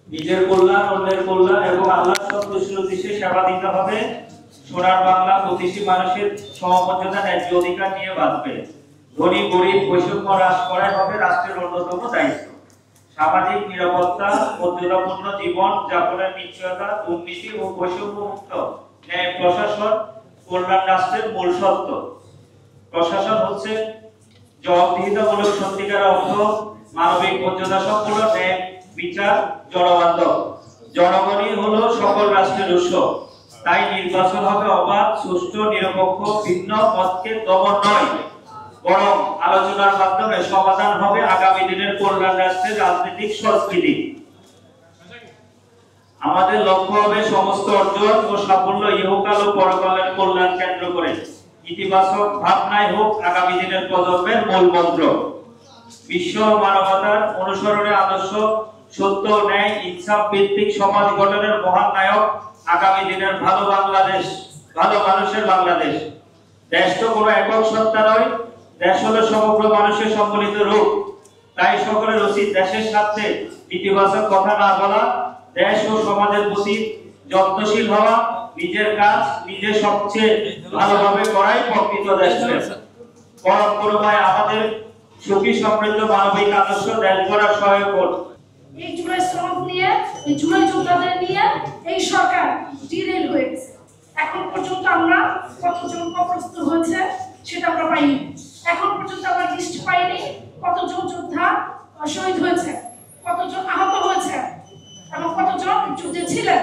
নিজের কল্যাণ, অন্যের কল্যাণ এবং আল্লাহর সন্তুষ্টির উদ্দেশ্যে সেবা দিতে হবে। সোনার বাংলা প্রতিটি মানুষের সমমর্যাদা, ন্যায্য অধিকার নিয়ে বাঁচবে। ধনী গরিব বৈষম্য হ্রাস করাই হবে রাষ্ট্রের অন্যতম দায়িত্ব। সামাজিক নিরাপত্তা, মর্যাদাপূর্ণ জীবন যাপনের নিশ্চয়তা, দুর্নীতি ও বৈষম্য মুক্ত ন্যায় প্রশাসন কল্যাণ রাষ্ট্রের মূল সত্য। প্রশাসন হচ্ছে জবাবদিহিতামূলক, সত্যিকার অর্থ মানবিক, মর্যাদা সম্পন্ন, ন্যায় বিচার, জনবান্ধব। জনগণই হলো সকল রাষ্ট্রের উৎস। তাই নির্বাচন হবে অবাধ, সুষ্ঠু, নিরপেক্ষ, ভিন্ন মতকে দমন নয়, বরং আলোচনার মাধ্যমে সমাধান হবে আগামী দিনের কল্যাণ রাষ্ট্রের রাজনৈতিক সংস্কৃতি। আমাদের লক্ষ্য হবে সমস্ত অর্জন ও সাফল্য ইহকাল ও পরকালের কল্যাণ কেন্দ্র করে। ইতিবাচক ভাবনাই হোক আগামী দিনের প্রজন্মের মূল মন্ত্র। বিশ্ব মানবতার অনুসরণে আদর্শ, সত্য, ন্যায়, ইনসাফ ভিত্তিক সমাজ গঠনের মহান নায়ক আগামী দিনের ভালো বাংলাদেশ, ভালো মানুষের বাংলাদেশ। দেশ তো কোনো একক সত্তা নয়, দেশ হলো সমগ্র মানুষের সম্মিলিত রূপ। তাই সকলের উচিত দেশের স্বার্থে ইতিবাচক কথা না বলা, দেশ ও সমাজের প্রতি যত্নশীল হওয়া, নিজের কাজ নিজে সবচেয়ে ভালোভাবে করাই প্রকৃত দেশপ্রেম। পরম করুণায় আমাদের সুখী সমৃদ্ধ মানবিক আদর্শ দেশ গড়ার সহায়ক হোক। এই জুলাই শ্রমিক নিয়ে, এই জুলাই যোদ্ধাদের নিয়ে এই সরকার ডিরেল হয়ে গেছে। এখন পর্যন্ত আমরা কতজন অপ্রস্তুত হয়েছে সেটা আমরা পাইনি। এখন পর্যন্ত আমরা লিস্ট পাইনি কতজন যোদ্ধা শহীদ হয়েছে, কতজন আহত হয়েছে এবং কতজন যুদ্ধে ছিলেন,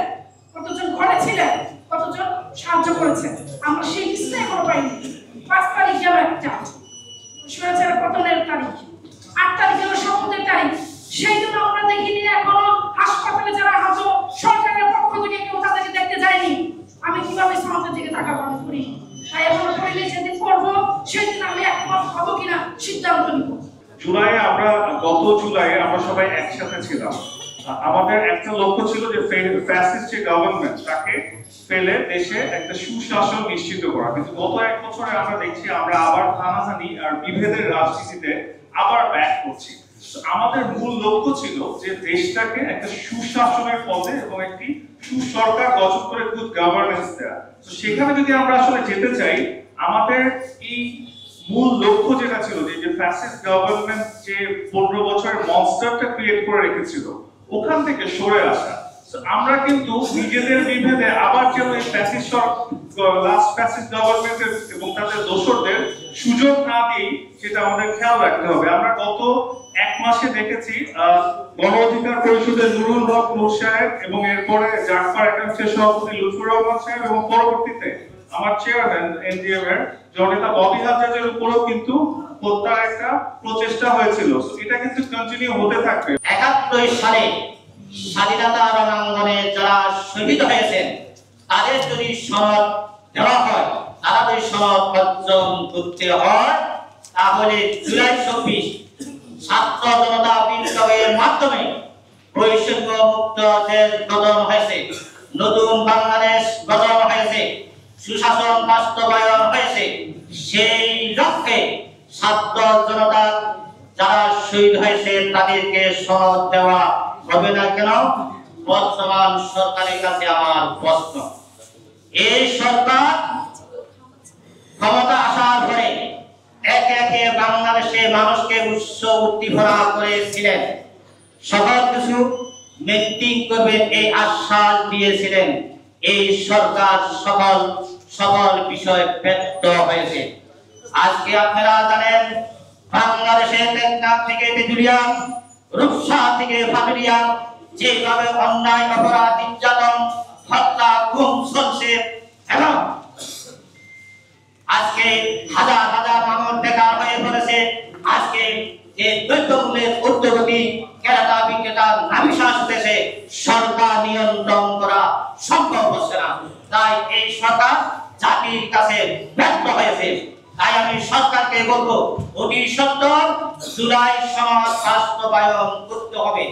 কতজন ঘরে ছিলেন, কতজন সাহায্য করেছে। আমরা সেই লিস্টটা এখনো পাইনি। 5 তারিখ গেল একটা স্বৈরাচার পতনের তারিখ, 8 তারিখ গেল শপথের তারিখ। সেই জন্য আমরা দেখিনি এখনো হাসপাতালে যারা আহত, সরকারের পক্ষ থেকে কেউ তাদেরকে দেখতে যায়নি। আমি কিভাবে সমাজের দিকে তাকাবো? আমি করি তাই এখনো করিনি। যেদিন করবো সেদিন আমি একমত হবো কিনা সিদ্ধান্ত নিব। গত জুলাইয়ে আমরা সবাই একসাথে ছিলাম। আমাদের একটা লক্ষ্য ছিল যে ফ্যাসিস্ট যে গভর্নমেন্ট তাকে ফেলে দেশে একটা সুশাসন নিশ্চিত করা। কিন্তু গত 1 বছরে আমরা দেখছি আমরা আবার হানাহানি আর বিভেদের রাজনীতিতে আবার ব্যাক করছি। আমাদের মূল লক্ষ্য ছিল যে দেশটাকে একটা সুশাসনের পথে এবং একটি সুসরকার গঠন করে গুড গভর্নেন্স দেওয়া। তো সেখানে যদি আমরা আসলে যেতে চাই, আমাদের এই মূল লক্ষ্য যেটা ছিল যে ফ্যাসিস্ট গভর্নমেন্ট যে 15 বছরের মনস্টারটা ক্রিয়েট করে রেখেছিল ওখান থেকে সরে আসা। আমরা কিন্তু নিজেদের বিভেদে আবার যেন এই ফ্যাসিস্ট লাস্ট ফ্যাসিস্ট গভর্নমেন্টের এবং তাদের দোসরদের সুযোগ না দিই সেটা আমাদের খেয়াল রাখতে হবে। আমরা গত 1 মাসে দেখেছি গণ অধিকার পরিষদের নুরুল হক নূর সাহেব এবং এরপরে জাকফার একাংশের সভাপতি লুৎফুর রহমান সাহেব এবং পরবর্তীতে আমার চেয়ারম্যান এনডিএম এর জননেতা ববি হাজরাজের উপরও কিন্তু হত্যার একটা প্রচেষ্টা হয়েছিল। এটা কিন্তু কন্টিনিউ হতে থাকবে। 71 সালে স্বাধীনতা রণাঙ্গনে যারা শহীদ হয়েছেন তাদের যদি সনদ দেওয়া হয়, তারা যদি সনদ অর্জন করতে হয়, তাহলে জুলাই 24 ছাত্র জনতা বিপ্লবের মাধ্যমে বৈষম্য মুক্ত দেশ গঠন হয়েছে, নতুন বাংলাদেশ গঠন হয়েছে, সুশাসন বাস্তবায়ন হয়েছে। সেই লক্ষ্যে ছাত্র জনতা যারা শহীদ হয়েছে তাদেরকে সনদ দেওয়া হবে না কেন? বর্তমান সরকারের কাছে আমার প্রশ্ন। এই সরকার ক্ষমতা আসার পরে একে একে বাংলাদেশের মানুষকে উদ্দীপনা করেছিলেন, সকল কিছু মেনটেন করবেন এই আশ্বাস দিয়েছিলেন। এই সরকার সকল বিষয় ব্যর্থ হয়েছে। আজকে আপনারা জানেন বাংলাদেশের টেকনাফ থেকে তেঁতুলিয়া, রূপসা থেকে ফাতুলিয়া যেভাবে অন্যায়, অপরাধ, নির্যাতন, হত্যা, গুম চলছে এবং আজকে হাজার হাজার মানুষ বেকার হয়ে পড়েছে। আজকে যে দ্রব্যমূল্যের ঊর্ধ্বগতি, ক্রেতা বিক্রেতা নাভিশ্বাস হতেছে, সরকার নিয়ন্ত্রণ করা সম্ভব হচ্ছে না। তাই এই সরকার জাতির কাছে ব্যর্থ হয়েছে। তাই আমি সরকারকে বলবো, অতি সত্বর জুলাই সনদ বাস্তবায়ন করতে হবে,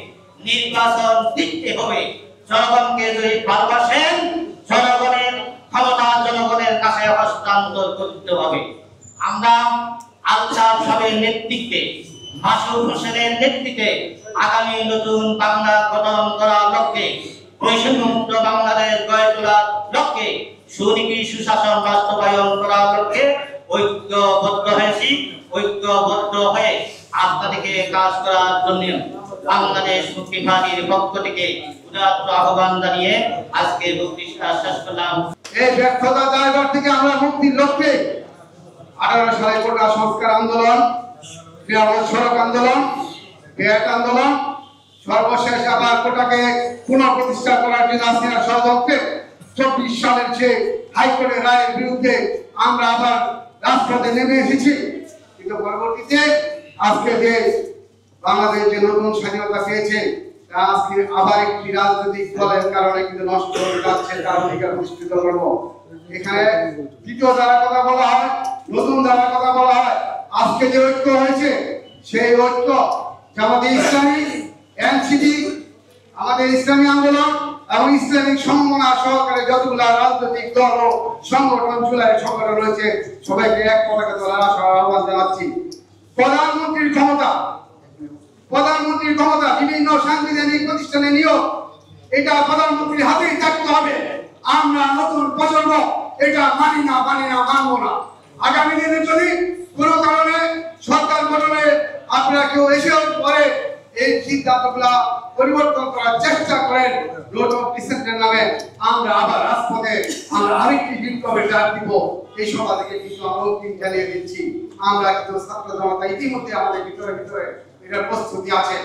নির্বাচন দিতে হবে। জনগণকে যদি ভালোবাসেন, জনগণের ক্ষমতা জনগণের কাছে হস্তান্তর করতে হবে। আমরা আলতাফ সাহেবের নেতৃত্বে, মাসুদ হোসেনের নেতৃত্বে আগামী নতুন বাংলা গঠন করার লক্ষ্যে মধ্যে বৈষম্যমুক্ত বাংলাদেশ গড়ে তোলার লক্ষ্যে সুনীতি সুশাসন বাস্তবায়ন করার লক্ষ্যে ঐক্যবদ্ধ হয়েছি। ঐক্যবদ্ধ হয়ে আপনাদেরকে কাজ করার জন্য বাংলাদেশ মুক্তি পার্টির পক্ষ থেকে উদাত্ত আহ্বান জানিয়ে আজকে বক্তৃতা শেষ করলাম। এই ব্যর্থতা দায়ভার থেকে আমরা মুক্তির লক্ষ্যে 18 সালে কোটা সংস্কার আন্দোলন, ক্রিয়ামত সড়ক আন্দোলন, বিরাট আন্দোলন, সর্বশেষ আবার কোটাকে পুনঃপ্রতিষ্ঠা করার জন্য হাসিনা ষড়যন্ত্রে 24 সালের যে হাইকোর্টের রায়ের বিরুদ্ধে আমরা আবার রাজপথে নেমে এসেছি। কিন্তু পরবর্তীতে আজকে যে বাংলাদেশ যে নতুন স্বাধীনতা পেয়েছে তা আজকে আবার একটি রাজনৈতিক দলের কারণে কিন্তু নষ্ট হয়ে যাচ্ছে, তার অধিকার পুরস্কৃত করবো। এখানে দ্বিতীয় ধারা কথা বলা হয়, নতুন ধারা কথা বলা হয়। আজকে যে ঐক্য হয়েছে সেই ঐক্য জামাতে ইসলামী, এনসিপি, আমাদের ইসলামী আন্দোলন এবং ইসলামিক সমমনা সহকারে যতগুলো রাজনৈতিক দল ও সংগঠন জুলাই সংগঠন রয়েছে সবাইকে এক পতাকা তোলার আহ্বান জানাচ্ছি। প্রধানমন্ত্রীর ক্ষমতা বিভিন্ন সাংবিধানিক প্রতিষ্ঠানে নিয়োগ, এটা প্রধানমন্ত্রীর হাতেই থাকতে হবে। আমরা নতুন প্রজন্ম এটা মানবো না। আগামী দিনে যদি কোনো কারণে সরকার গঠনে আপনারা কেউ এসেও পরে এই সিদ্ধান্তগুলা পরিবর্তন করার চেষ্টা করেন রোড অফ ডিসেন্টের নামে, আমরা আবার রাজপথে আমরা আরেকটি বিপ্লবের ডাক দিব। এই সভা থেকে কিন্তু আমরা অগ্রিম জানিয়ে দিচ্ছি, আমরা কিন্তু ছাত্র জনতা ইতিমধ্যে আমাদের ভিতরে এটার প্রস্তুতি আছে।